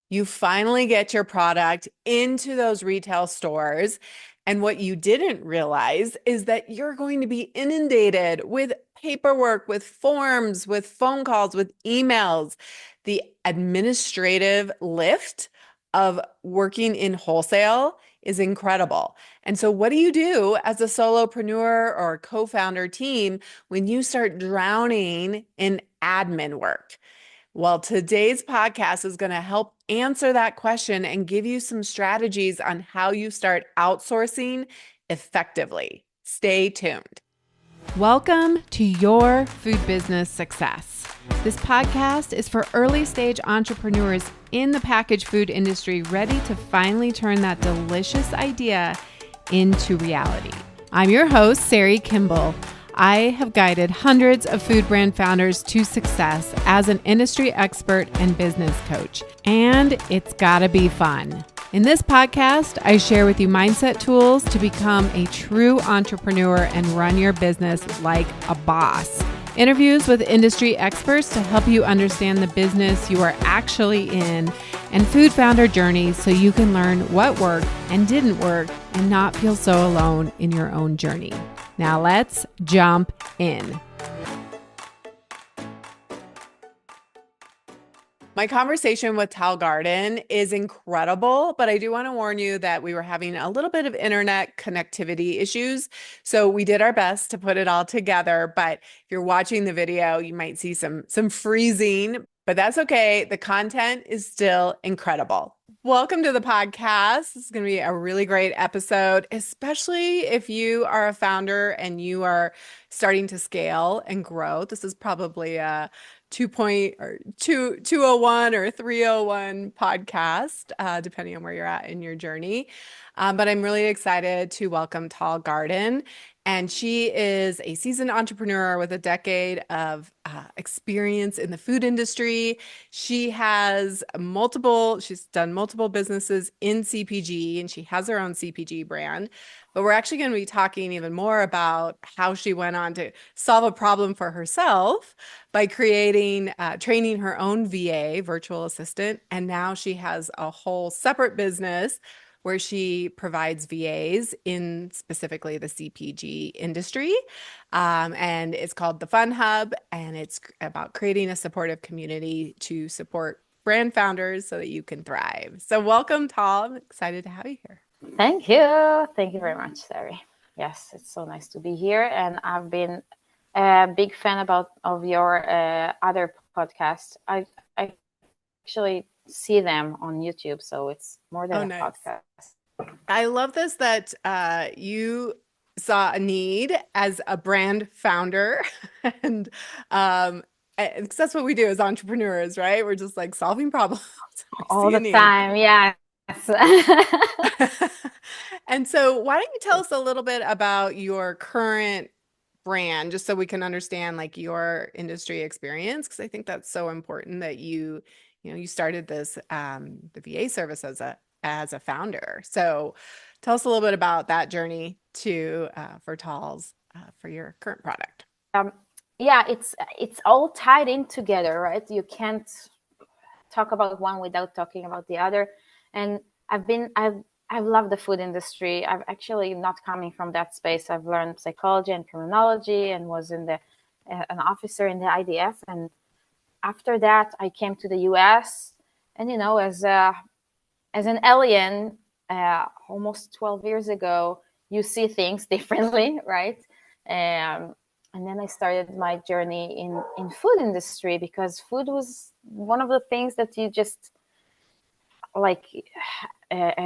You finally get your product into those retail stores. And what you didn't realize is that you're going to be inundated with paperwork, with forms, with phone calls, with emails. The administrative lift of working in wholesale is incredible. And so, what do you do as a solopreneur or co-founder team when you start drowning in admin work? Well, today's podcast is going to help answer that question and give you some strategies on how you start outsourcing effectively. Stay tuned. Welcome to Your Food Business Success. This podcast is for early stage entrepreneurs in the packaged food industry ready to finally turn that delicious idea into reality. I'm your host, Sari Kimball. I have guided hundreds of food brand founders to success as an industry expert and business coach, and it's gotta be fun. In this podcast, I share with you mindset tools to become a true entrepreneur and run your business like a boss. Interviews with industry experts to help you understand the business you are actually in, and food founder journeys so you can learn what worked and didn't work and not feel so alone in your own journey. Now let's jump in. My conversation with Tal Garden is incredible, but I do want to warn you that we were having a little bit of internet connectivity issues. So we did our best to put it all together, but if you're watching the video, you might see some freezing, but that's okay. The content is still incredible. Welcome to the podcast. This is going to be a really great episode, especially if you are a founder and you are starting to scale and grow. This is probably a 201 or 301 podcast, depending on where you're at in your journey. But I'm really excited to welcome Tal Garden. And she is a seasoned entrepreneur with a decade of experience in the food industry. She's done multiple businesses in CPG, and she has her own CPG brand. But we're actually going to be talking even more about how she went on to solve a problem for herself by training her own VA, virtual assistant. And now she has a whole separate business where she provides VAs in specifically the CPG industry. And it's called The Fun Hub, and it's about creating a supportive community to support brand founders so that you can thrive. So welcome, Tal. I'm excited to have you here. Thank you. Thank you very much, Sari. Yes, it's so nice to be here. And I've been a big fan of your other podcasts. I actually see them on YouTube, so it's more than a podcast. I love this that you saw a need as a brand founder, and because that's what we do as entrepreneurs, right? We're just like solving problems all the time. Yes. And so why don't you tell us a little bit about your current brand, just so we can understand like your industry experience, because I think that's so important that you started this the VA service as a founder. So tell us a little bit about that journey for Tal's for your current product. Yeah, it's all tied in together, right? You can't talk about one without talking about the other. And I've loved the food industry. I've actually not coming from that space. I've learned psychology and criminology and was an officer in the IDF. And after that, I came to the US, and as an alien, almost 12 years ago, you see things differently, right? And then I started my journey in food industry, because food was one of the things that you just like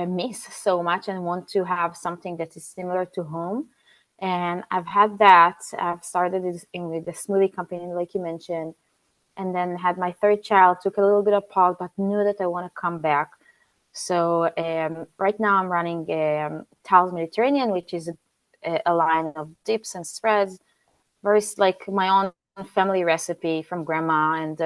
miss so much and want to have something that is similar to home. And I've had that. I've started with the smoothie company, like you mentioned, and then had my third child, took a little bit of pause, but knew that I want to come back. So right now I'm running Tal's Mediterranean, which is a line of dips and spreads, very like my own family recipe from grandma. And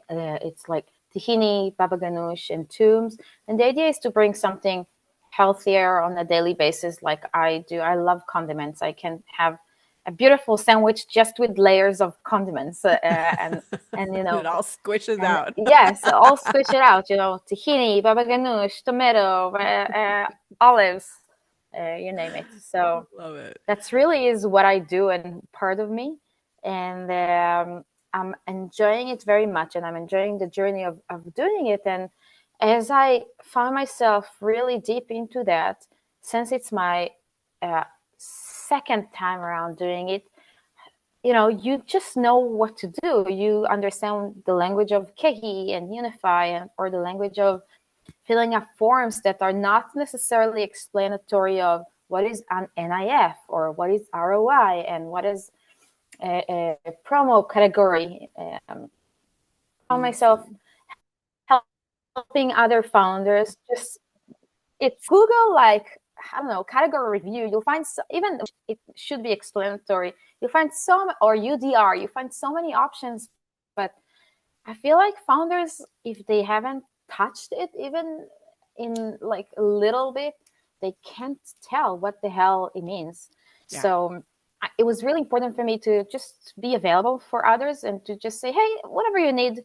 it's like tahini, baba ganoush, and tombs. And the idea is to bring something healthier on a daily basis like I do. I love condiments. I can have a beautiful sandwich just with layers of condiments, and It all squishes and out. yes, all squish it out, tahini, baba ganoush, tomato, olives, you name it. So Love it. that's really is what I do and part of me. And I'm enjoying it very much, and I'm enjoying the journey of doing it. And as I found myself really deep into that, since it's my second time around doing it, you just know what to do. You understand the language of Kehi and Unify, or the language of filling up forms that are not necessarily explanatory of what is an NIF or what is ROI and what is a promo category. Found myself helping other founders. Just it's Google, like, I don't know, category review. You'll find even it should be explanatory. You'll find some, or UDR. You find so many options, but I feel like founders, if they haven't touched it even in like a little bit, they can't tell what the hell it means. Yeah. So it was really important for me to just be available for others and to just say, hey, whatever you need,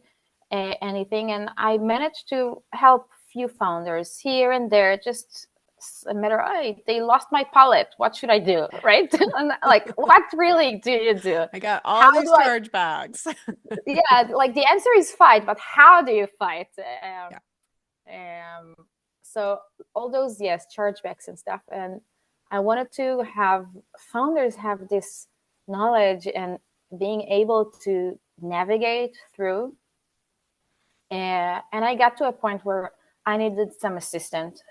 anything. And I managed to help few founders here and there, just a matter of, hey, they lost my palette. What should I do? Right? And like, what really do you do? I got How all these do I chargebacks. yeah, like the answer is fight, but how do you fight? Yeah. So all those, yes, chargebacks and stuff. And I wanted to have founders have this knowledge and being able to navigate through. And I got to a point where I needed some assistance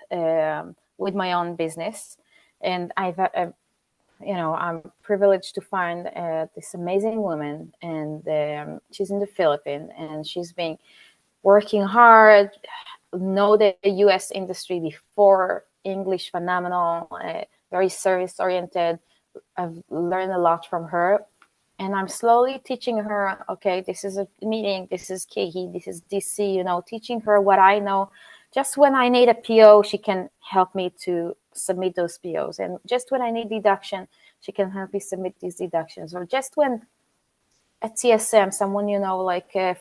with my own business. And I'm privileged to find this amazing woman, and she's in the Philippines, and she's been working hard, know the US industry before, English phenomenal, very service oriented. I've learned a lot from her, and I'm slowly teaching her, okay, this is a meeting, this is KE, this is DC, teaching her what I know. Just when I need a PO, she can help me to submit those POs. And just when I need deduction, she can help me submit these deductions. Or just when at TSM, someone,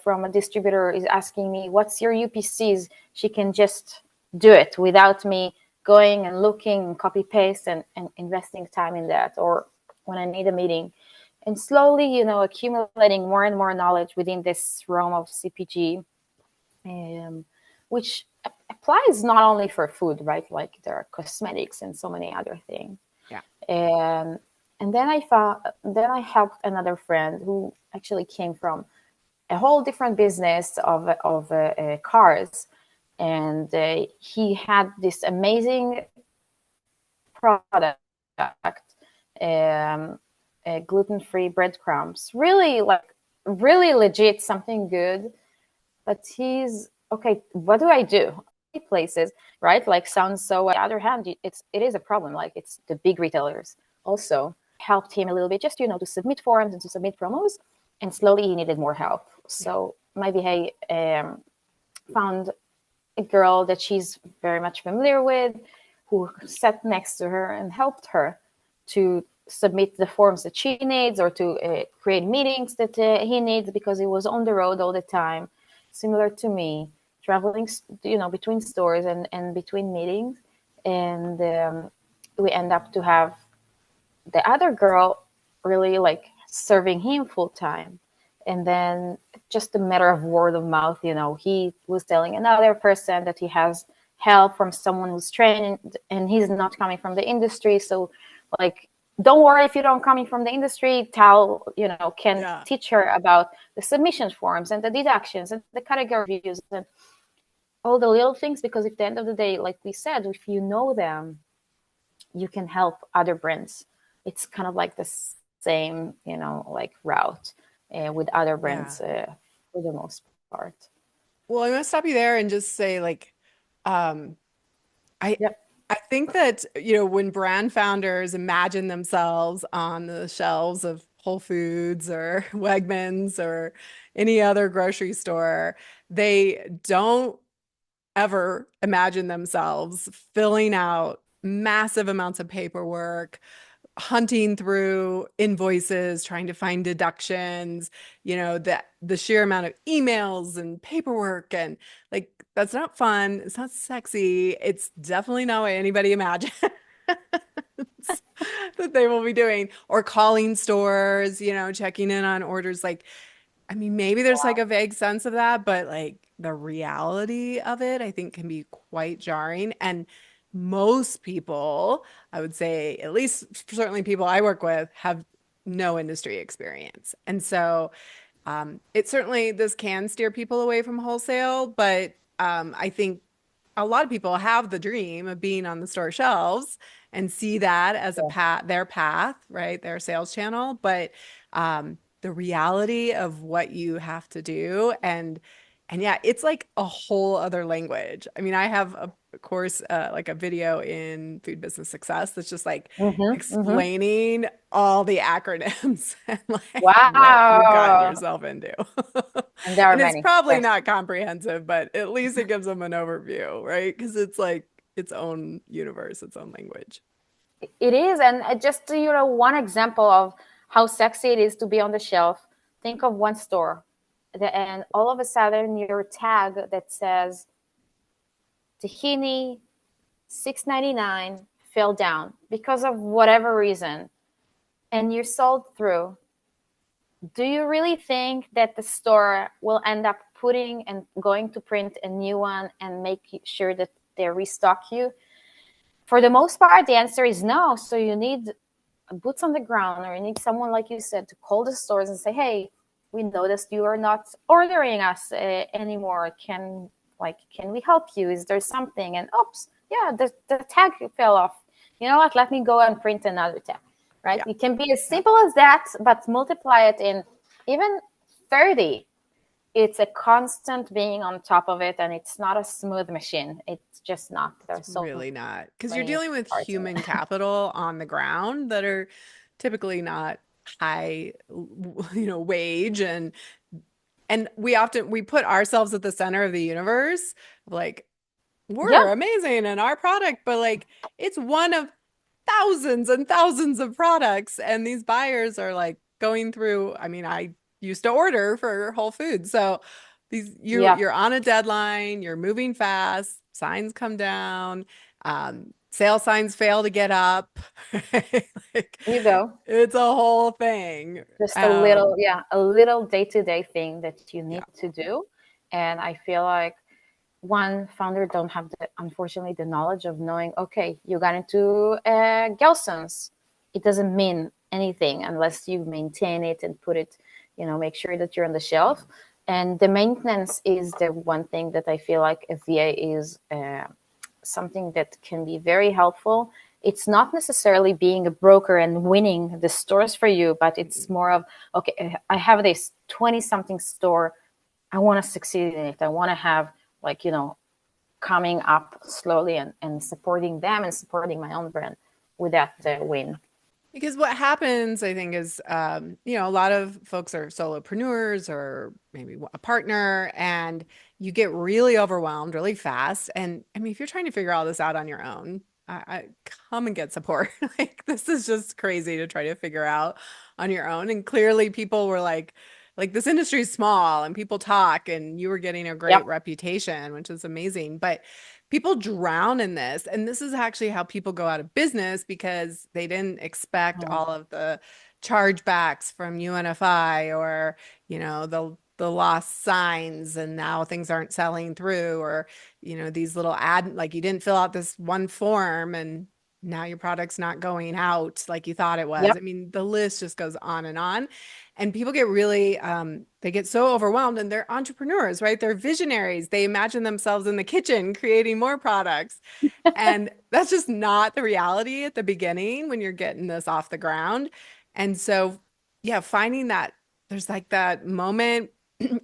from a distributor is asking me, what's your UPCs? She can just do it without me going and looking and copy paste and investing time in that. Or when I need a meeting. And slowly, accumulating more and more knowledge within this realm of CPG, which applies not only for food, right? Like there are cosmetics and so many other things. Yeah. And then I helped another friend who actually came from a whole different business of cars, and he had this amazing product, gluten-free breadcrumbs, really legit, something good. But he's okay. What do I do? Places, right? Like sounds so. On the other hand, it is a problem. Like it's the big retailers also helped him a little bit, just to submit forms and to submit promos. And slowly he needed more help. So maybe he found a girl that she's very much familiar with, who sat next to her and helped her to submit the forms that she needs, or to create meetings that he needs, because he was on the road all the time, similar to me, traveling, between stores and between meetings. And we end up to have the other girl really like serving him full time. And then just a matter of word of mouth, he was telling another person that he has help from someone who's trained, and he's not coming from the industry. So like, don't worry if you don't coming from the industry, Tal, can teach her about the submission forms and the deductions and the category reviews and all the little things, because at the end of the day, like we said, if you know them, you can help other brands. It's kind of like the same, like route with other brands for the most part. Well, I'm gonna stop you there and just say, like, um, I Yep. I think that, when brand founders imagine themselves on the shelves of Whole Foods or Wegmans or any other grocery store, they don't ever imagine themselves filling out massive amounts of paperwork, hunting through invoices, trying to find deductions, that the sheer amount of emails and paperwork and like that's not fun. It's not sexy. It's definitely not what anybody imagines that they will be doing or calling stores, checking in on orders. Like, I mean, maybe there's like a vague sense of that, but like the reality of it, I think can be quite jarring. And most people, I would say, at least certainly people I work with, have no industry experience. And so it certainly, this can steer people away from wholesale, but I think a lot of people have the dream of being on the store shelves and see that as a path, their path, right? Their sales channel. But the reality of what you have to do and yeah, it's like a whole other language. I mean, I have a course, like a video in food business success that's just like Mm-hmm. explaining all the acronyms and like what you've gotten Wow. yourself into. And there are And it's many. probably Yes, not comprehensive, but at least it gives them an overview, right? Because it's like its own universe, its own language. it is. And just one example of how sexy it is to be on the shelf. Think of one store, and all of a sudden your tag that says tahini 6.99 fell down because of whatever reason, and you're sold through. Do you really think that the store will end up putting and going to print a new one and make sure that they restock you? For the most part, the answer is no. So you need boots on the ground, or you need someone, like you said, to call the stores and say, hey, we noticed you are not ordering us anymore. Can we help you? Is there something? And oops, yeah, the tag fell off. You know what? Let me go and print another tag, right? Yeah. It can be as Yeah. simple as that, but multiply it in even 30. It's a constant being on top of it, and it's not a smooth machine. It's just not. It's There's so really not because you're many dealing with parts in human it. capital on the ground that are typically not high, wage and we put ourselves at the center of the universe. Like Yeah, we're amazing in our product, but like it's one of thousands and thousands of products. And these buyers are like going through, I mean, I used to order for Whole Foods. So these yeah. you're on a deadline, you're moving fast, signs come down, sale signs fail to get up. Like You go. it's a whole thing. Just a little, yeah, a little day-to-day thing that you Yeah. need to do. And I feel like one founder don't have the, unfortunately, the knowledge of knowing, okay, you got into Gelson's. It doesn't mean anything unless you maintain it and put it, make sure that you're on the shelf. And the maintenance is the one thing that I feel like a VA is something that can be very helpful. It's not necessarily being a broker and winning the stores for you, but it's more of, okay, I have this 20 something store. I want to succeed in it. I want to have, like, coming up slowly and supporting them and supporting my own brand with that win. Because what happens, I think, is, a lot of folks are solopreneurs or maybe a partner, and you get really overwhelmed really fast. And I mean, if you're trying to figure all this out on your own, I come and get support. Like this is just crazy to try to figure out on your own. And clearly, people were like this industry is small, and people talk, and you were getting a great Yep. reputation, which is amazing. But people drown in this. And this is actually how people go out of business because they didn't expect Mm. all of the chargebacks from UNFI or, the lost signs and now things aren't selling through or, these little like you didn't fill out this one form and now your product's not going out like you thought it was. Yep. I mean, the list just goes on and on. And people get really, they get so overwhelmed and they're entrepreneurs, right? They're visionaries. They imagine themselves in the kitchen creating more products. And that's just not the reality at the beginning when you're getting this off the ground. And so, yeah, finding that there's like that moment,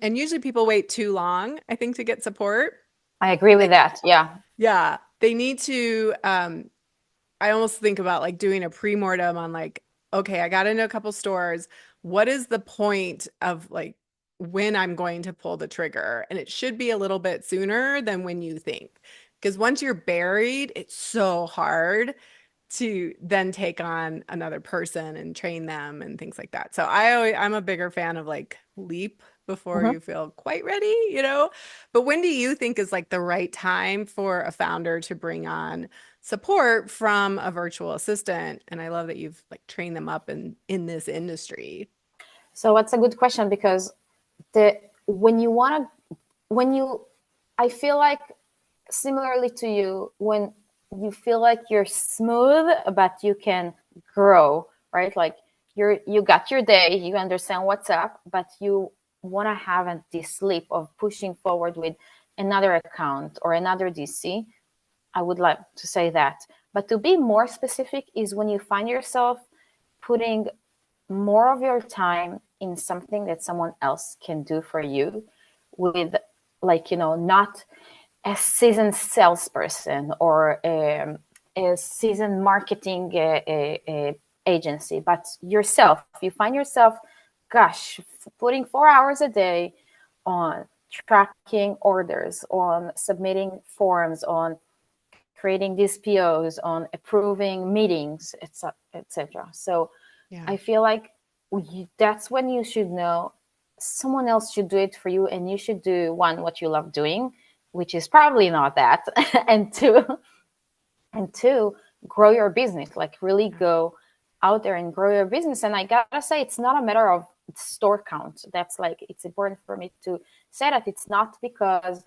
and usually people wait too long, I think, to get support. I agree with Like, that. Yeah. yeah, they need to, I almost think about like doing a pre-mortem on like, okay, I got into a couple stores. What is the point of like when I'm going to pull the trigger? And it should be a little bit sooner than when you think. Because once you're buried, it's so hard. to then take on another person and train them and things like that. So I'm a bigger fan of like leap before Mhm. you feel quite ready, you know? But when do you think is like the right time for a founder to bring on support from a virtual assistant? And I love that you've like trained them up in this industry. So that's a good question because the when you want to when you I feel like similarly to you, when you feel like you're smooth but you can grow, right? Like you got your day, you understand what's up, but you want to have this leap of pushing forward with another account or another DC. I would like to say that. But to be more specific is when you find yourself putting more of your time in something that someone else can do for you with, like, not a seasoned salesperson or a seasoned marketing agency, but yourself. You find yourself, gosh, putting 4 hours a day on tracking orders, on submitting forms, on creating these POs, on approving meetings, etc. So Yeah. I feel like that's when you should know someone else should do it for you, and you should do one what you love doing, which is probably not that, and two, grow your business. Like really Yeah. go out there and grow your business. And I gotta say, it's not a matter of store count. That's like it's important for me to say that it's not because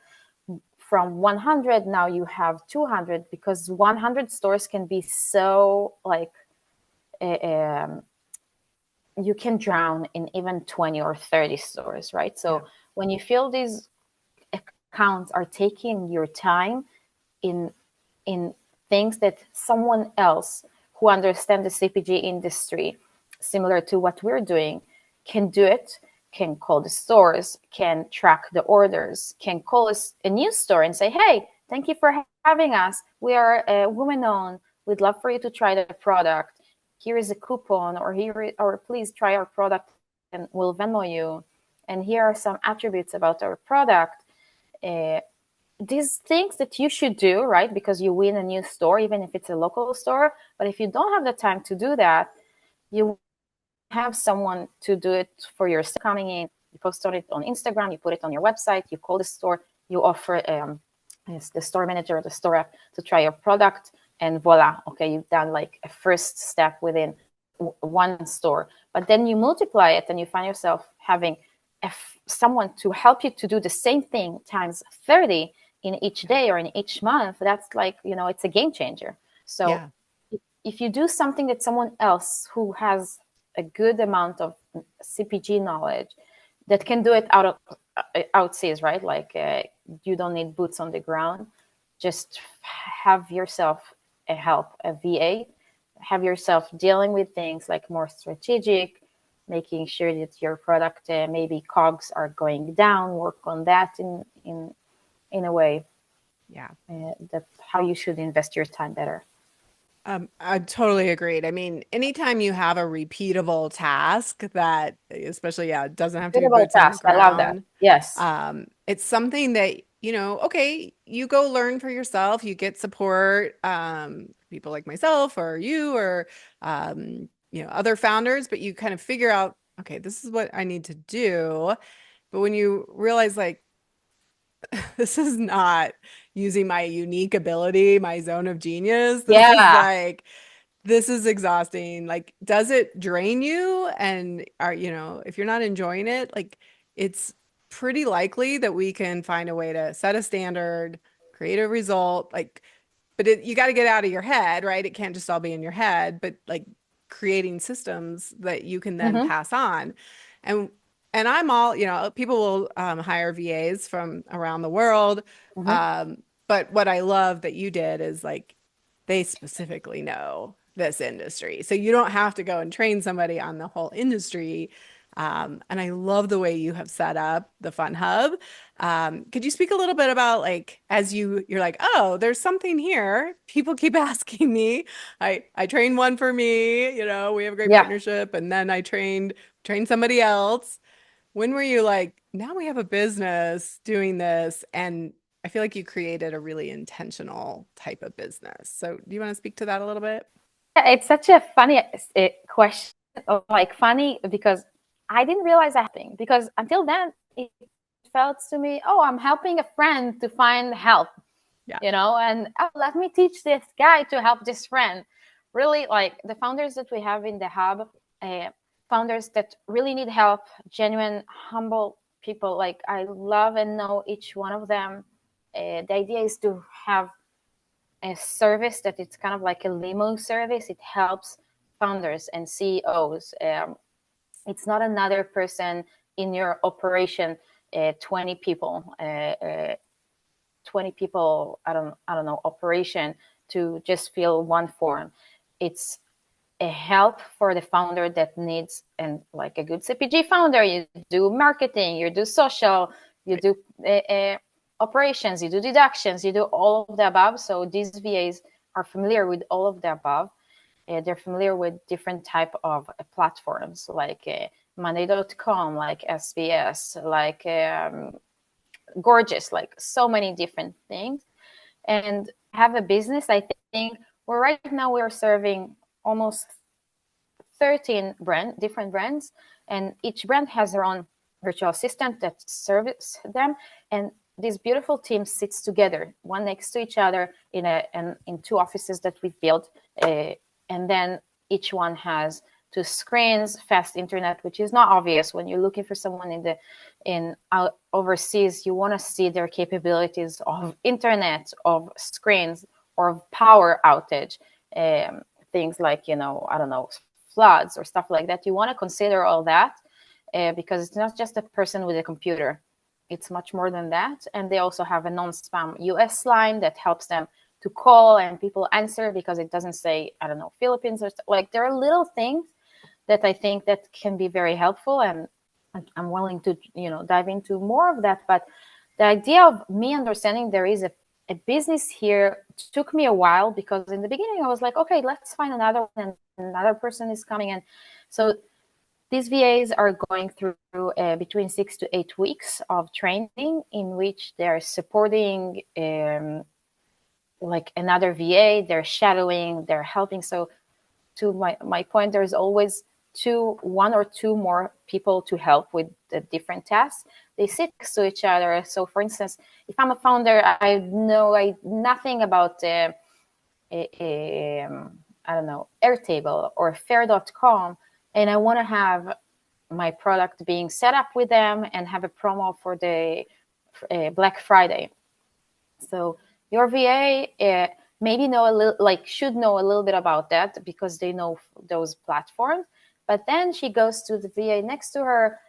from 100 now you have 200, because 100 stores can be so like um, you can drown in even 20 or 30 stores, right? Yeah. So when you feel these accounts are taking your time in in things that someone else who understands the CPG industry, similar to what we're doing, can do it, can call the stores, can track the orders, can call us a new store and say, hey, thank you for having us. We are women owned. We'd love for you to try the product. Here is a coupon, or please try our product and we'll Venmo you. And here are some attributes about our product. Uh, these things that you should do, right? Because you win a new store, even if it's a local store. But if you don't have the time to do that, you have someone to do it for yourself. Coming in, you post on it on Instagram, you put it on your website, you call the store, you offer the store manager or the store rep to try your product, and voila, okay, you've done like a first step within one store. But then you multiply it and you find yourself having someone to help you to do the same thing times 30 in each Yeah. day or in each month. That's like, it's a game changer. So Yeah. if you do something that someone else who has a good amount of CPG knowledge that can do it outseas, right? Like you don't need boots on the ground. Just have yourself a VA, have yourself dealing with things like more strategic, making sure that your product maybe cogs are going down. Work on that in a way Yeah. that's how you should invest your time better. I totally agreed. I mean, anytime you have a repeatable task that, especially, yeah, it doesn't have to be Suitable boots on the task. I love that. ground. Yes. It's something that, okay, you go learn for yourself, you get support, people like myself or you or, other founders, but you kind of figure out, okay, this is what I need to do. But when you realize like, this is not using my unique ability, my zone of genius. Yeah. This is exhausting. Like, does it drain you? And if you're not enjoying it, like it's pretty likely that we can find a way to set a standard, create a result, like, but you got to get out of your head, right? It can't just all be in your head, but like creating systems that you can then Mm-hmm. pass on. And I'm all, people will hire VAs from around the world. Mm-hmm. But what I love that you did is like they specifically know this industry. So you don't have to go and train somebody on the whole industry. And I love the way you have set up the Fun Hub. Could you speak a little bit about like as you're like, oh, there's something here. People keep asking me. I trained one for me, we have a great Yeah. partnership, and then I trained somebody else. When were you like, now we have a business doing this? And I feel like you created a really intentional type of business. So do you want to speak to that a little bit? It's such a funny question, like funny because I didn't realize that thing because until then it felt to me, oh, I'm helping a friend to find help, Yeah. and oh, let me teach this guy to help this friend. Really, like the founders that we have in the hub, uh, founders that really need help, genuine, humble people. Like I love and know each one of them. The idea is to have a service that it's kind of like a limo service. It helps founders and CEOs. It's not another person in your operation, 20 people, 20 people, I don't know, operation to just fill one form. It's a help for the founder that needs, and like a good CPG founder, you do marketing, you do social, you Right. do operations, you do deductions, you do all of the above. So these VAs are familiar with all of the above. They're familiar with different type of platforms like money.com, like SBS, like Gorgeous, like so many different things, and have a business. I think well, right now we're serving almost 13 different brands, and each brand has their own virtual assistant that serves them. And this beautiful team sits together, one next to each other in two offices that we've built, and then each one has two screens, fast internet, which is not obvious when you're looking for someone overseas. You want to see their capabilities of internet, of screens, or of power outage. Things like, I don't know, floods or stuff like that. You want to consider all that because it's not just a person with a computer. It's much more than that. And they also have a non-spam US line that helps them to call and people answer because it doesn't say, I don't know, Philippines or like there are little things that I think that can be very helpful, and I'm willing to dive into more of that. But the idea of me understanding there is a business here took me a while because in the beginning I was like, okay, let's find another one, and another person is coming in. So these VAs are going through between 6 to 8 weeks of training in which they're supporting like another VA, they're shadowing, they're helping. So to my point, there's always one or two more people to help with the different tasks. They sit next to each other. So for instance, if I'm a founder, I know nothing about I don't know, Airtable or Fair.com, and I want to have my product being set up with them and have a promo for the Black Friday. So your VA maybe know a little, like should know a little bit about that because they know those platforms. But then she goes to the VA next to her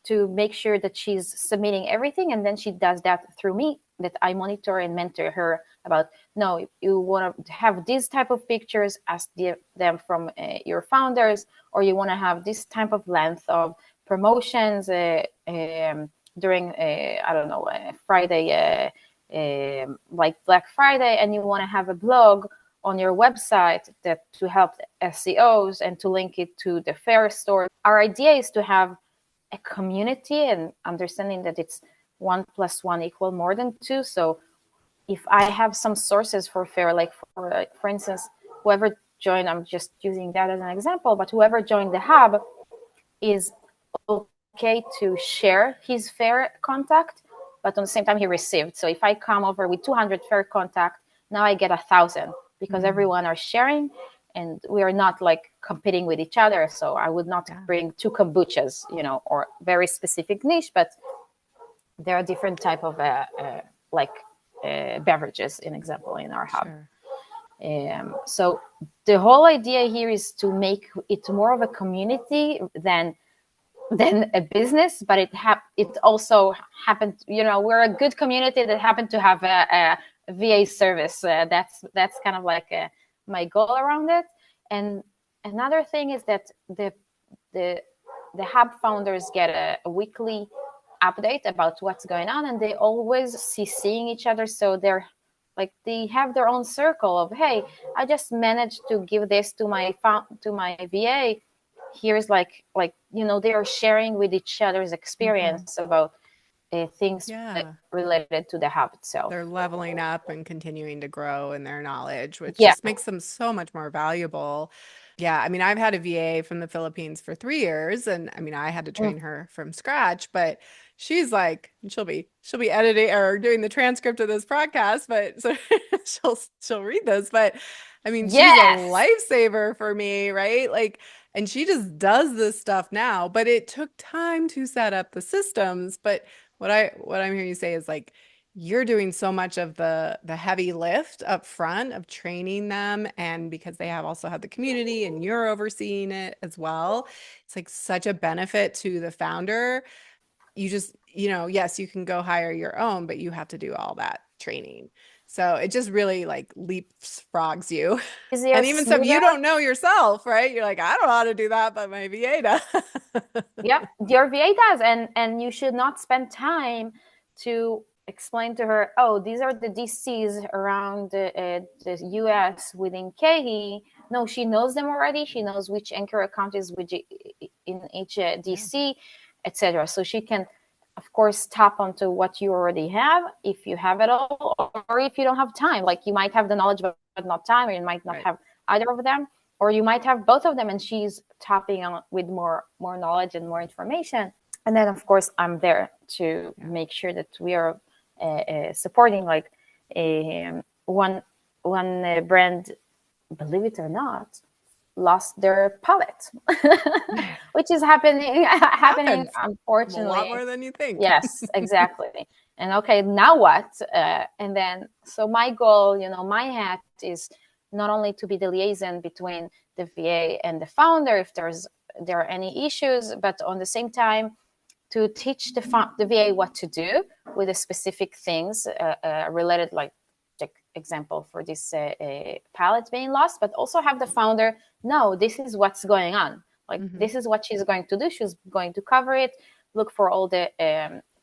to make sure that she's submitting everything, and then she does that through me, that I monitor and mentor her about, no, you want to have these type of pictures, ask them from your founders, or you want to have this type of length of promotions during I don't know, Friday, like Black Friday, and you want to have a blog on your website that to help SEOs and to link it to the fair store. Our idea is to have a community and understanding that it's 1 + 1 = more than 2. So if I have some sources for fair, like for instance, whoever joined, I'm just using that as an example, but whoever joined the hub is okay to share his fair contact, but on the same time he received. So if I come over with 200 fair contact, now I get 1,000 because everyone are sharing, and we are not like competing with each other. So I would not bring 2 kombuchas, or very specific niche, but there are different type of beverages, in example, in our hub. Sure. So the whole idea here is to make it more of a community than a business, but it also happened. We're a good community that happened to have a VA service. That's kind of like my goal around it. And another thing is that the hub founders get a weekly update about what's going on, and they always seeing each other. So they're like they have their own circle of, hey, I just managed to give this to my VA. Here's like they are sharing with each other's experience about things Yeah. related to the hub itself. They're leveling up and continuing to grow in their knowledge, which Yeah. just makes them so much more valuable. Yeah, I mean, I've had a VA from the Philippines for 3 years, and I mean, I had to Mm. train her from scratch, but she's like, she'll be editing or doing the transcript of this podcast, but so she'll read this, but I mean, she's a Yes. lifesaver for me, right? Like, and she just does this stuff now, but it took time to set up the systems. But what I'm hearing you say is like, you're doing so much of the heavy lift up front of training them, and because they have also have the community and you're overseeing it as well, it's like such a benefit to the founder. You just, yes, you can go hire your own, but you have to do all that training. So it just really like leapfrogs you. Easier, And even stuff smoother. you don't know yourself, right? You're like, I don't know how to do that, but my VA does. Yep, your VA does, and you should not spend time to explain to her, oh, these are the DCs around the US within KE. No, she knows them already. She knows which anchor account is which in each Yeah, DC, etc. So she can, of course, tap onto what you already have, if you have it all, or if you don't have time. Like you might have the knowledge but not time, or you might not right. have either of them, or you might have both of them and she's tapping on with more knowledge and more information. And then of course I'm there to Yeah. make sure that we are supporting, like one brand, believe it or not, lost their palette, which is happening Happens a lot unfortunately. more than you think. Yes, exactly. And okay, now what? And then, so my goal, my hat is not only to be the liaison between the VA and the founder if there are any issues, but on the same time to teach the VA what to do with the specific things related, like example for this palette being lost, but also have the founder know this is what's going on. Like Hmm. this is what she's going to do. She's going to cover it, look for all the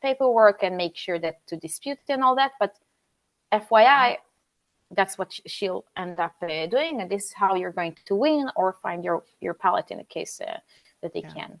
paperwork and make sure that to dispute it and all that. But FYI, that's what she'll end up doing, and this is how you're going to win or find your palette in a case that they Yeah. can.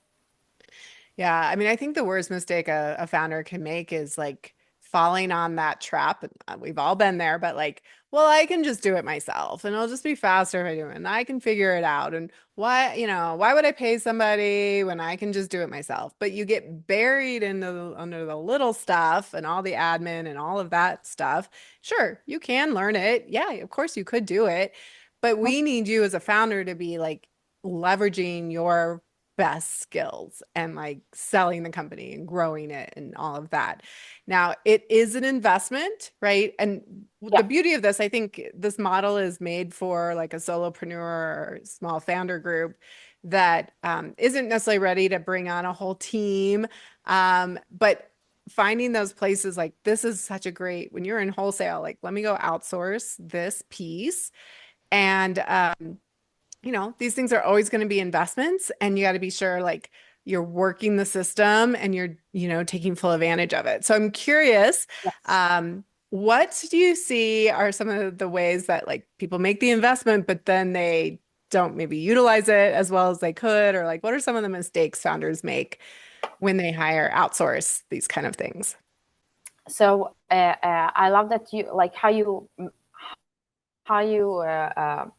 Yeah. I mean, I think the worst mistake a founder can make is like falling on that trap. We've all been there, but like, well, I can just do it myself and it'll just be faster if I do it and I can figure it out. And why would I pay somebody when I can just do it myself? But you get buried under the little stuff and all the admin and all of that stuff. Sure, you can learn it. Yeah, of course you could do it. But we need you as a founder to be like leveraging your best skills and like selling the company and growing it and all of that. Now, it is an investment, right? And Yeah. the beauty of this, I think this model is made for like a solopreneur or small founder group that isn't necessarily ready to bring on a whole team. But finding those places like this is such a great, when you're in wholesale, like, let me go outsource this piece. And these things are always going to be investments, and you got to be sure like you're working the system and you're, taking full advantage of it. So I'm curious, Yes. what do you see are some of the ways that like people make the investment, but then they don't maybe utilize it as well as they could, or like what are some of the mistakes founders make when they hire outsource these kind of things? So I love that you like how you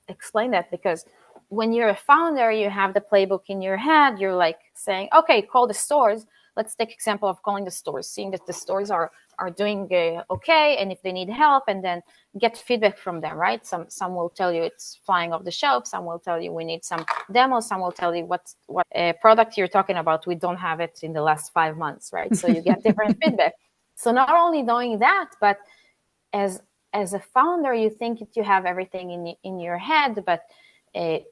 explain that, because when you're a founder, you have the playbook in your head. You're like saying, okay, call the stores. Let's take example of calling the stores, seeing that the stores are doing okay, and if they need help, and then get feedback from them, right? Some will tell you it's flying off the shelf. Some will tell you we need some demos. Some will tell you what product you're talking about. We don't have it in the last 5 months, right? So you get different feedback. So not only knowing that, but as a founder, you think that you have everything in your head, but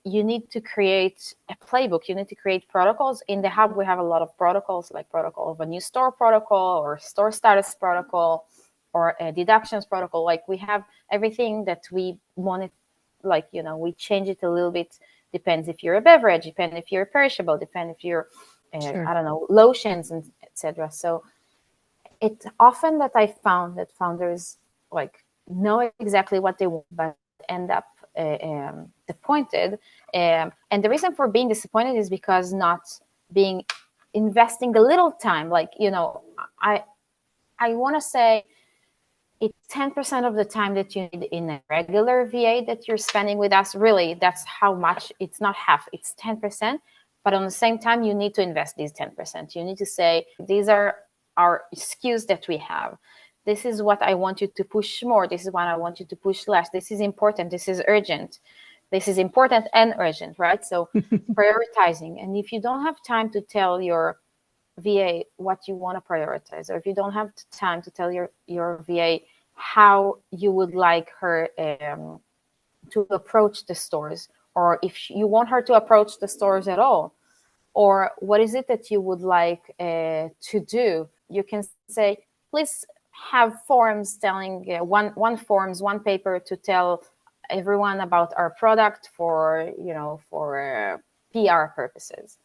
you need to create a playbook. You need to create protocols. In the hub, we have a lot of protocols, like protocol of a new store protocol, or store status protocol, or a deductions protocol. Like we have everything that we wanted. Like, we change it a little bit. Depends if you're a beverage, depends if you're perishable, depends if you're, Sure. I don't know, lotions and etc. So it's often that I found that founders like know exactly what they want, but end up disappointed. And the reason for being disappointed is because not being investing a little time. Like, I want to say it's 10% of the time that you need in a regular VA that you're spending with us. Really, that's how much. It's not half, it's 10%. But on the same time, you need to invest these 10%. You need to say, these are our SKUs that we have. This is what I want you to push more. This is what I want you to push less. This is important. This is urgent. This is important and urgent, right? So prioritizing. And if you don't have time to tell your VA what you want to prioritize, or if you don't have time to tell your VA how you would like her to approach the stores, or if you want her to approach the stores at all, or what is it that you would like to do, you can say, please have forms telling one paper to tell everyone about our product for PR purposes.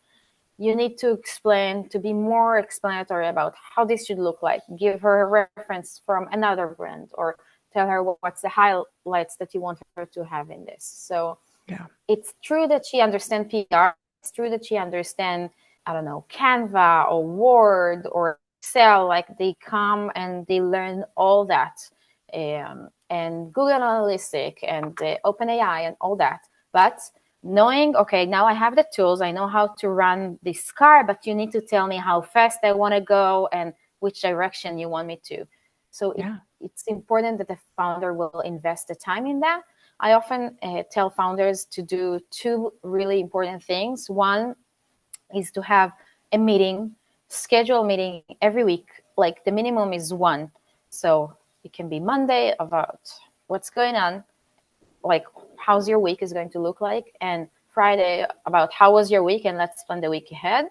You need to explain, to be more explanatory about how this should look like. Give her a reference from another brand, or tell her what's the highlights that you want her to have in this. So Yeah. it's true that she understands PR. It's true that she understands, I don't know, Canva or Word or Excel. Like, they come and they learn all that, and Google Analytics and OpenAI and all that. But knowing, okay, now I have the tools, I know how to run this car, but you need to tell me how fast I want to go and which direction you want me to. So Yeah. it's important that the founder will invest the time in that. I often tell founders to do two really important things. One is to have a meeting, schedule a meeting every week. Like, the minimum is one. So it can be Monday about what's going on, like how's your week is going to look like, and Friday about how was your week and let's plan the week ahead.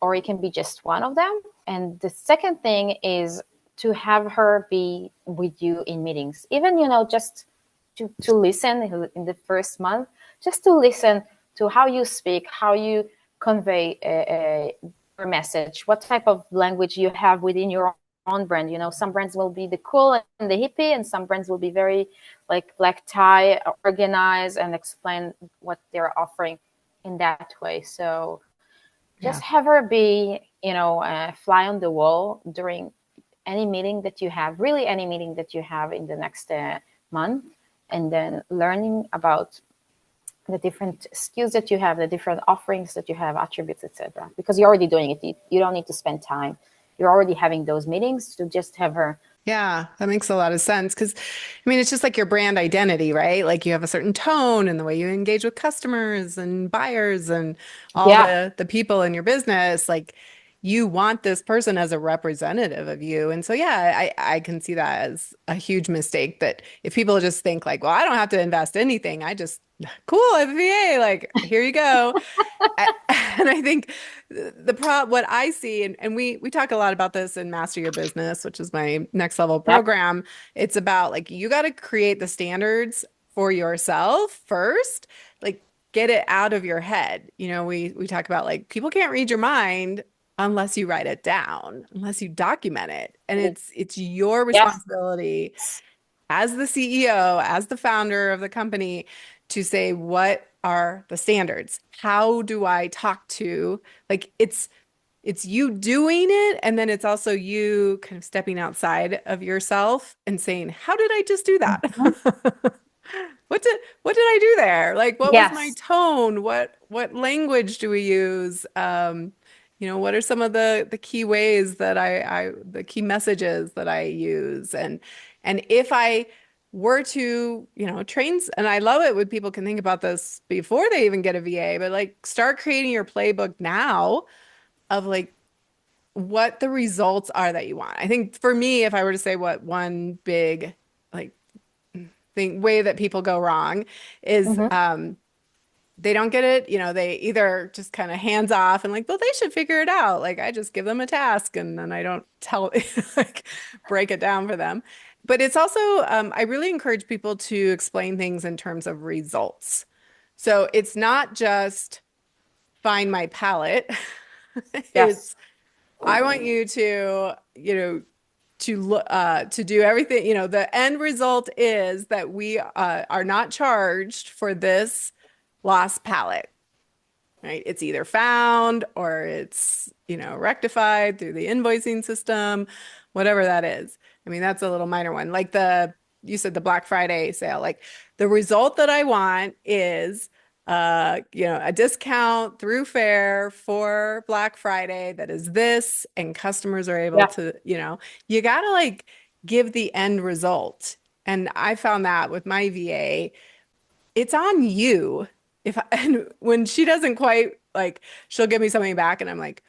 Or it can be just one of them. And the second thing is to have her be with you in meetings, even just to listen in the first month, just to listen to how you speak, how you convey your message, what type of language you have within your own brand. Some brands will be the cool and the hippie, and some brands will be very like black tie, organized, and explain what they're offering in that way. So Yeah. just have her be, a fly on the wall during any meeting that you have, really any meeting that you have in the next month, and then learning about the different skills that you have, the different offerings that you have, attributes, etc. Because you're already doing it. You don't need to spend time. You're already having those meetings to just have her. Yeah, that makes a lot of sense because, I mean, it's just like your brand identity, right? Like you have a certain tone and the way you engage with customers and buyers and all Yeah, the people in your business. Like you want this person as a representative of you. And so, yeah, I can see that as a huge mistake that if people just think like, well, I don't have to invest anything. I just, cool, I have a VA, like, here you go. And I think what I see, and we talk a lot about this in Master Your Business, which is my next level yep, program. It's about like you got to create the standards for yourself first, like get it out of your head. We talk about like people can't read your mind unless you write it down, unless you document it. And it's your yes, responsibility as the CEO, as the founder of the company, to say, what are the standards? How do I talk to, like, it's you doing it, and then it's also you kind of stepping outside of yourself and saying, how did I just do that? mhm, What did I do there? Like, what was my yes, tone? What language do we use? What are some of the key ways that the key messages that I use? And if I were to, train, and I love it when people can think about this before they even get a VA, but like start creating your playbook now of like what the results are that you want. I think for me, if I were to say what one big like way that people go wrong is hmm they don't get it, they either just kind of hands off and like, well, they should figure it out. Like I just give them a task and then I don't tell like break it down for them. But it's also I really encourage people to explain things in terms of results. So it's not just find my palette. yes, It's I want you to, to do everything, the end result is that we are not charged for this lost palette, right? It's either found or it's, rectified through the invoicing system, whatever that is. I mean, that's a little minor one. Like you said the Black Friday sale. Like the result that I want is a discount through Fair for Black Friday that is this, and customers are able Yeah. to, you gotta like give the end result. And I found that with my VA, it's on you. And when she doesn't quite like, she'll give me something back and I'm like,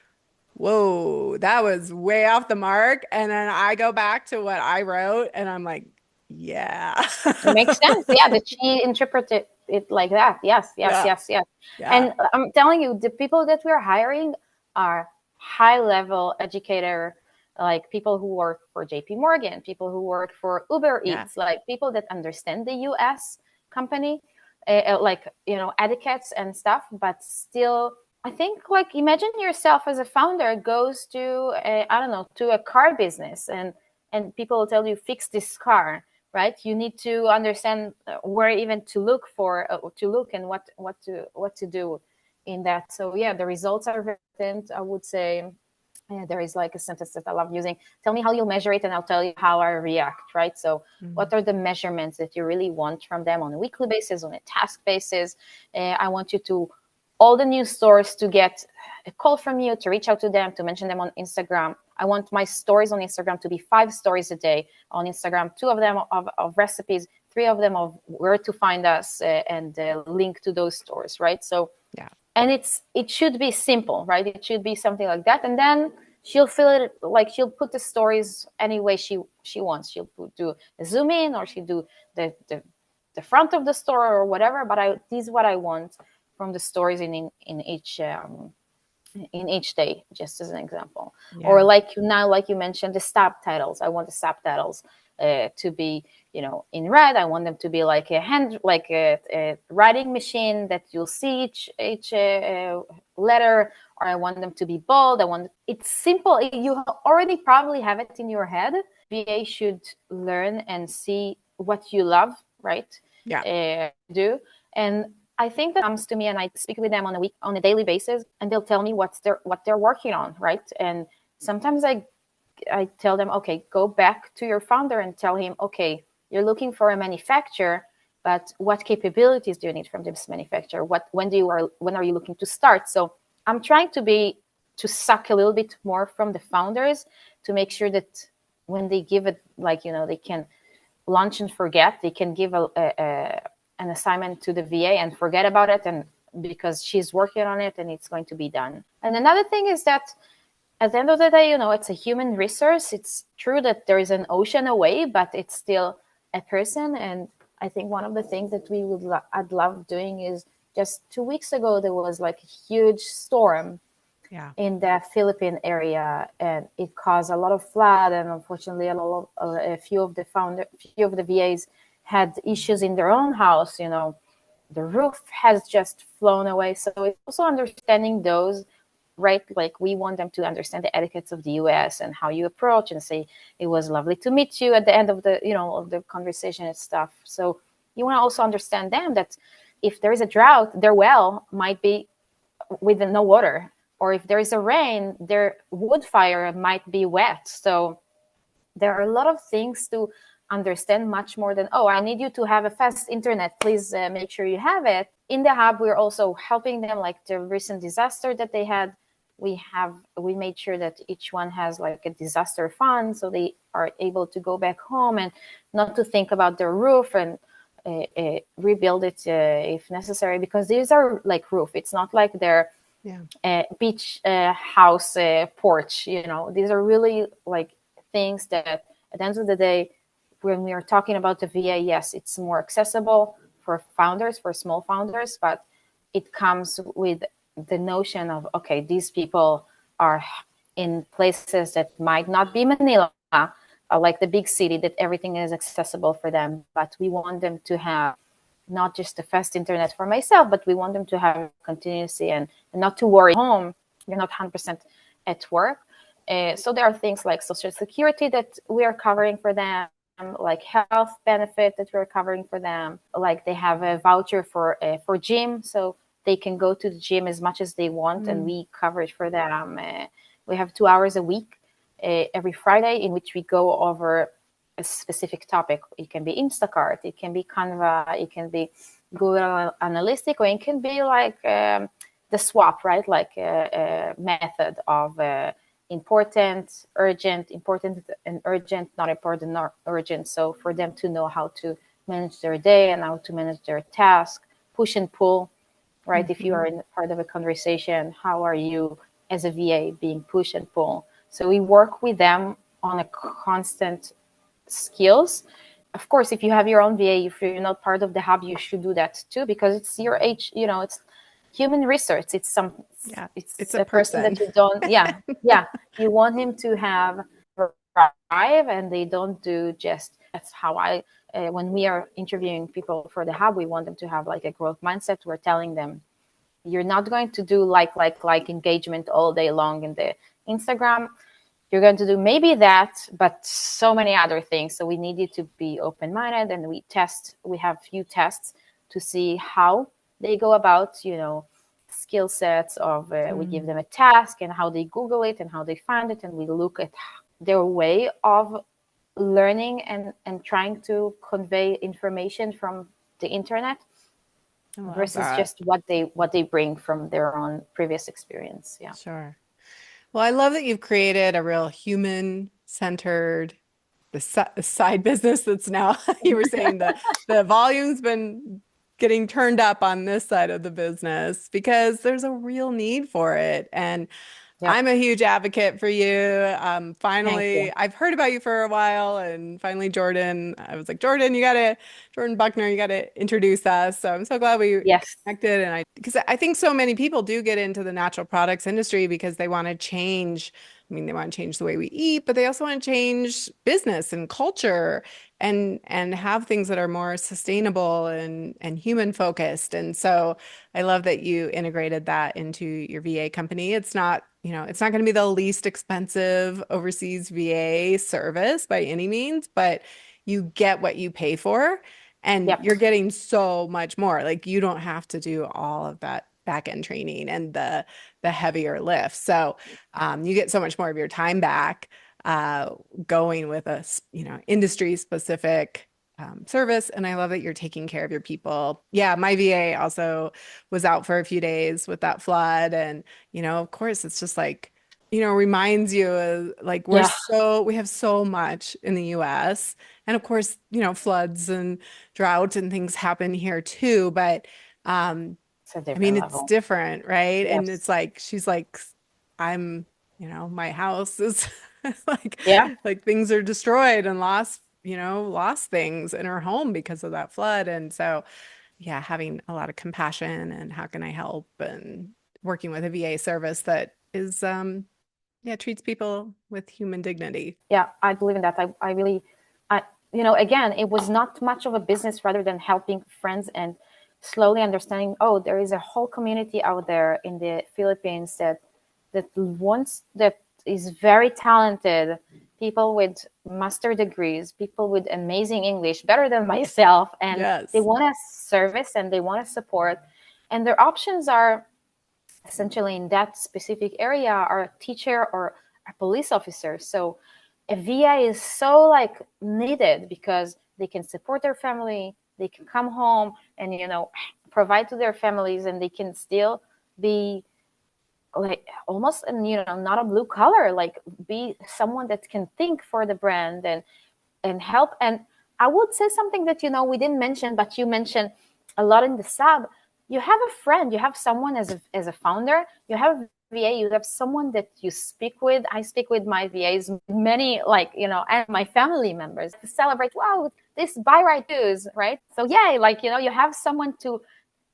whoa, that was way off the mark. And then I go back to what I wrote and I'm like, yeah. It makes sense. Yeah, that she interpreted it like that. Yes, yes, Yeah. yes, yes. Yeah. And I'm telling you, the people that we're hiring are high level educator, like people who work for JP Morgan, people who work for Uber Yeah. Eats, like people that understand the US company, like, etiquettes and stuff, but still, I think, like, imagine yourself as a founder goes to, I don't know, to a car business, and people will tell you, fix this car, right? You need to understand where even to look and what to do in that. So yeah, the results are very important. I would say, yeah, there is like a sentence that I love using. Tell me how you measure it, and I'll tell you how I react, right? So Mhm. what are the measurements that you really want from them on a weekly basis, on a task basis? I want you to all the new stores to get a call from you, to reach out to them, to mention them on Instagram. I want my stories on Instagram to be 5 stories a day on Instagram, 2 of them of recipes, 3 of them of where to find us, and link to those stores, right? So, Yeah. and it should be simple, right? It should be something like that, and then she'll feel it, like she'll put the stories any way she wants. She'll do a zoom in, or she'll do the front of the store or whatever. But this is what I want from the stories in each day, just as an example. Or Yeah. like you mentioned, the subtitles. I want the subtitles to be, in red. I want them to be like a writing machine that you'll see each letter. Or I want them to be bold. It's simple. You already probably have it in your head. VA should learn and see what you love, right? Yeah. Do. And I think that comes to me, and I speak with them on a daily basis, and they'll tell me what they're working on, right? And sometimes I tell them, okay, go back to your founder and tell him, okay, you're looking for a manufacturer, but what capabilities do you need from this manufacturer? When are you looking to start? So I'm trying to suck a little bit more from the founders to make sure that when they give it, like, they can launch and forget. They can give an assignment to the VA and forget about it, and because she's working on it and it's going to be done. And another thing is that at the end of the day, it's a human resource. It's true that there is an ocean away, but it's still a person. And I think one of the things that I'd love doing is, just 2 weeks ago there was like a huge storm Yeah. in the Philippine area, and it caused a lot of flood. And unfortunately, a few of the VAs had issues in their own house. The roof has just flown away. So it's also understanding those, right? Like, we want them to understand the etiquettes of the US and how you approach and say, it was lovely to meet you at the end of the conversation and stuff. So you want to also understand them, that if there is a drought, their well might be with no water, or if there is a rain, their wood fire might be wet. So there are a lot of things to understand, much more than, oh, I need you to have a fast internet, please make sure you have it. In the hub, we're also helping them, like the recent disaster that they had. We made sure that each one has like a disaster fund, so they are able to go back home and not to think about their roof, and rebuild it if necessary, because these are like roof. It's not like their Yeah. beach house porch. These are really like things that at the end of the day, when we are talking about the VA, yes, it's more accessible for founders, for small founders, but it comes with the notion of, okay, these people are in places that might not be Manila, like the big city, that everything is accessible for them. But we want them to have not just the fast internet for myself, but we want them to have continuity, and not to worry home. You're not 100% at work. So there are things like social security that we are covering for them, like health benefit that we're covering for them. Like, they have a voucher for gym, so they can go to the gym as much as they want, and we cover it for them. We have 2 hours a week every Friday, in which we go over a specific topic. It can be Instacart, it can be Canva, it can be Google Analytics, or it can be like the swap, right? Like a method of important, urgent, important and urgent, not important, not urgent. So for them to know how to manage their day and how to manage their task, push and pull, right? If you are in part of a conversation, how are you as a VA being push and pull? So we work with them on a constant skills. Of course, if you have your own VA, if you're not part of the hub, you should do that too, because it's your age, it's human research. It's Yeah, it's it's a a person that person. you don't, yeah. You want him to have drive, and they don't do just, that's how when we are interviewing people for the hub, we want them to have like a growth mindset. We're telling them, you're not going to do like engagement all day long in the Instagram. You're going to do maybe that, but so many other things. So we need you to be open-minded, and we have few tests to see how they go about, skill sets of, we give them a task and how they Google it and how they find it. And we look at their way of learning and trying to convey information from the internet I love versus that. just what they bring from their own previous experience. Yeah. Sure. Well, I love that you've created a real human-centered side business that's now you were saying the volume's been getting turned up on this side of the business because there's a real need for it. And Yeah. I'm a huge advocate for you. Thank Finally, you. I've heard about you for a while, and finally, I was like, Jordan, Jordan Buckner, you gotta introduce us. So I'm so glad we Yes. connected. Because I think so many people do get into the natural products industry because they want to change. I mean, they want to change the way we eat, but they also want to change business and culture and have things that are more sustainable and human focused. And so I love that you integrated that into your VA company. It's not going to be the least expensive overseas VA service by any means, but you get what you pay for, and Yep. you're getting so much more. Like you don't have to do all of that back end training and the heavier lift. So you get so much more of your time back going with a industry specific service. And I love that you're taking care of your people. Yeah, my VA also was out for a few days with that flood. And, of course, it's just like, reminds you of like Yeah. we have so much in the US. And of course, floods and drought and things happen here too. But It's a I mean, different it's level. different, right? And it's Yes. like she's like, I'm, my house is like Yeah. like things are destroyed and lost things in her home because of that flood. And so, yeah, having a lot of compassion and how can I help and working with a VA service that is yeah, treats people with human dignity. Yeah. I believe in that. I really, again, it was not much of a business rather than helping friends and slowly understanding, oh, there is a whole community out there in the Philippines that is very talented, people with master degrees, people with amazing English, better than myself, and they Yes. want to service and they want to support, and their options are essentially in that specific area are a teacher or a police officer. So a VA is so like needed because they can support their family, they can come home and provide to their families, and they can still be like almost not a blue collar, like be someone that can think for the brand and help. And I would say something that we didn't mention, but you mentioned a lot in the sub. You have a friend, you have someone as a founder, you have a VA, you have someone that you speak with. I speak with my VAs, many, like and my family members, to celebrate, wow, this buy right news, right? So yeah, like you have someone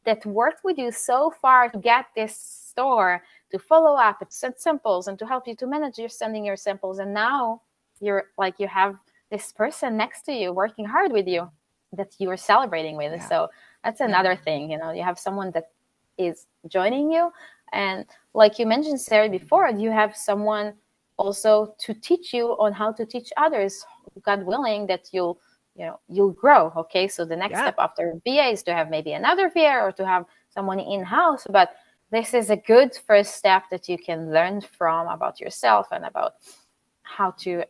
that worked with you so far to get this store, to follow up, to send samples, and to help you to manage your sending your samples. And now you have this person next to you working hard with you that you are celebrating with. Yeah. So that's Yeah. another thing, you have someone that is joining you. And like you mentioned, Sari, before, you have someone also to teach you on how to teach others. God willing, that you'll grow. Okay, so the next Yeah. step after VA is to have maybe another VA or to have someone in-house. But this is a good first step that you can learn from about yourself and about how to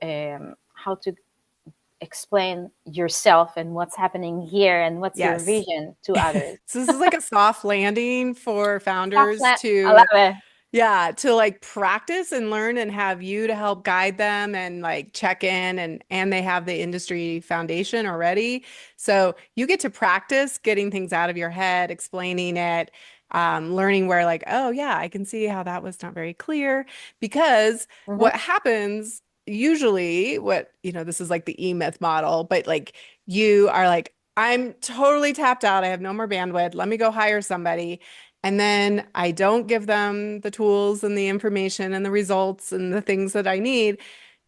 explain yourself and what's happening here and what's your Yes. vision to others. So this is like a soft landing for founders I love to, it. yeah, to like practice and learn and have you to help guide them and like check in, and they have the industry foundation already. So you get to practice getting things out of your head, explaining it, learning where like, oh yeah, I can see how that was not very clear. Because Hmm. what happens usually, this is like the E-Myth model, but like you are like, I'm totally tapped out. I have no more bandwidth. Let me go hire somebody. And then I don't give them the tools and the information and the results and the things that I need.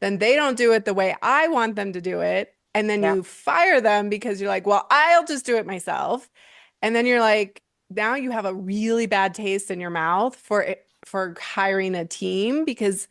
Then they don't do it the way I want them to do it. And then Yeah. you fire them because you're like, well, I'll just do it myself. And then you're like, now you have a really bad taste in your mouth for hiring a team because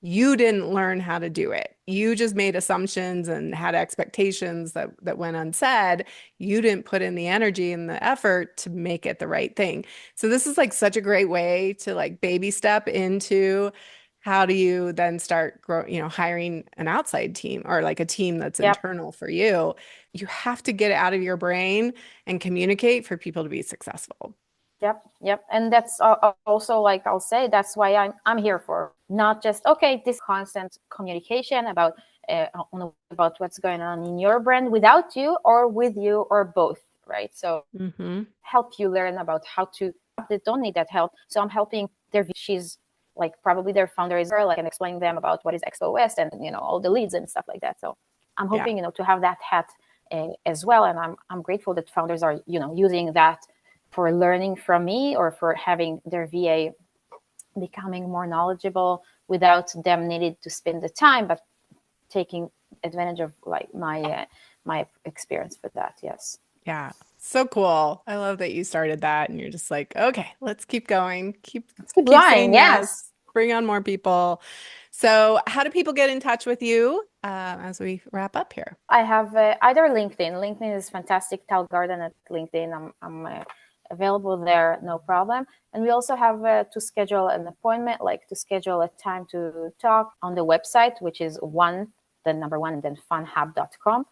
you didn't learn how to do it. You just made assumptions and had expectations that went unsaid. You didn't put in the energy and the effort to make it the right thing. So this is like such a great way to like baby step into how do you then start hiring an outside team or like a team that's Yep. internal for you. You have to get it out of your brain and communicate for people to be successful. Yep, yep, and that's also, like I'll say, that's why I'm here for, not just okay, this constant communication about about what's going on in your brand without you or with you or both, right? So Hmm. help you learn about how to, they don't need that help. So I'm helping their, she's like probably their founder is girl, like, and explaining them about what is Expo West and all the leads and stuff like that. So I'm Yeah. hoping to have that hat as well, and I'm grateful that founders are using that for learning from me or for having their VA becoming more knowledgeable without them needing to spend the time, but taking advantage of like my experience for that. Yes. Yeah. So cool. I love that you started that and you're just like, okay, let's keep going. Keep Let's keep keep going. saying Yes. yes. Bring on more people. So, how do people get in touch with you as we wrap up here? I have either LinkedIn. LinkedIn is fantastic. Tal Garden at LinkedIn. I'm available there, no problem. And we also have to schedule an appointment, like to schedule a time to talk on the website, which is the number one, and then funhub.com,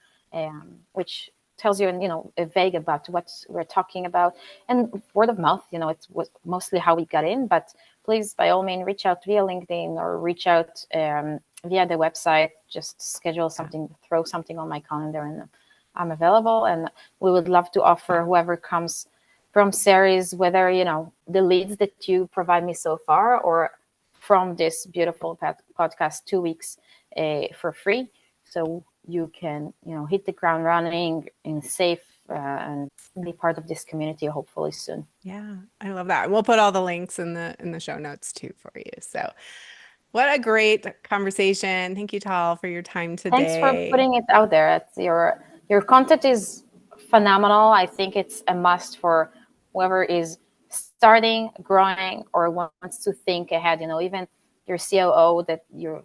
which tells you, vague about what we're talking about, and word of mouth. It was mostly how we got in, but please, by all means, reach out via LinkedIn or reach out via the website. Just schedule something, throw something on my calendar, and I'm available. And we would love to offer whoever comes from Sari's, whether the leads that you provide me so far, or from this beautiful podcast, 2 weeks for free, so you can hit the ground running in safe and be part of this community hopefully soon. Yeah, I love that. We'll put all the links in the show notes too for you. So, what a great conversation. Thank you, Tal, for your time Thanks for today. putting it out there. Your content is phenomenal. I think it's a must for whoever is starting, growing, or wants to think ahead. Even your COO that you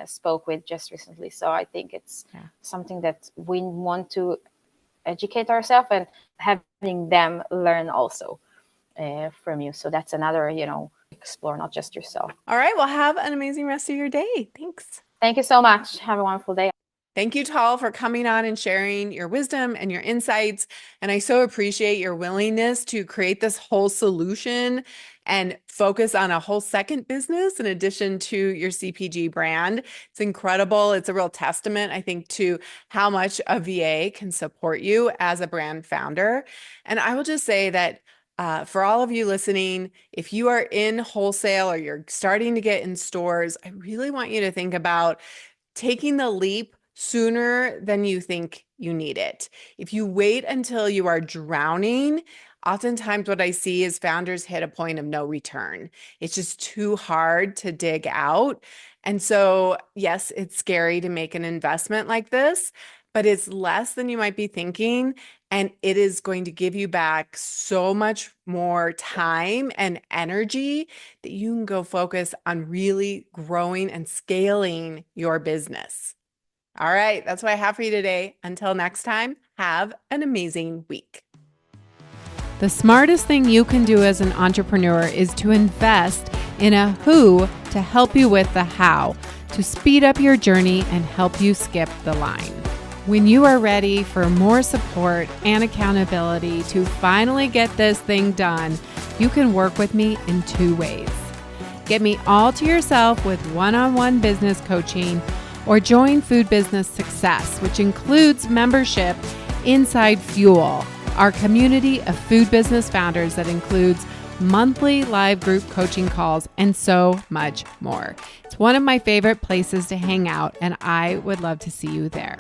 spoke with just recently. So I think it's something that we want to educate ourselves and having them learn also from you. So that's another, explore, not just yourself. All right. Well, have an amazing rest of your day. Thanks. Thank you so much. Have a wonderful day. Thank you, Tal, for coming on and sharing your wisdom and your insights. And I so appreciate your willingness to create this whole solution and focus on a whole second business in addition to your CPG brand. It's incredible. It's a real testament, I think, to how much a VA can support you as a brand founder. And I will just say that for all of you listening, if you are in wholesale or you're starting to get in stores, I really want you to think about taking the leap sooner than you think you need it. If you wait until you are drowning, oftentimes what I see is founders hit a point of no return. It's just too hard to dig out. And so, yes, it's scary to make an investment like this, but it's less than you might be thinking. And it is going to give you back so much more time and energy that you can go focus on really growing and scaling your business. All right, that's what I have for you today. Until next time, have an amazing week. The smartest thing you can do as an entrepreneur is to invest in a who to help you with the how. to speed up your journey and help you skip the line. When you are ready for more support and accountability to finally get this thing done, you can work with me in 2 ways. Get me all to yourself with one-on-one business coaching, or join Food Business Success, which includes membership inside Fuel, our community of food business founders that includes monthly live group coaching calls and so much more. It's one of my favorite places to hang out, and I would love to see you there.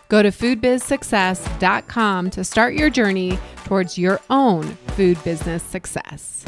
Go to foodbizsuccess.com to start your journey towards your own food business success.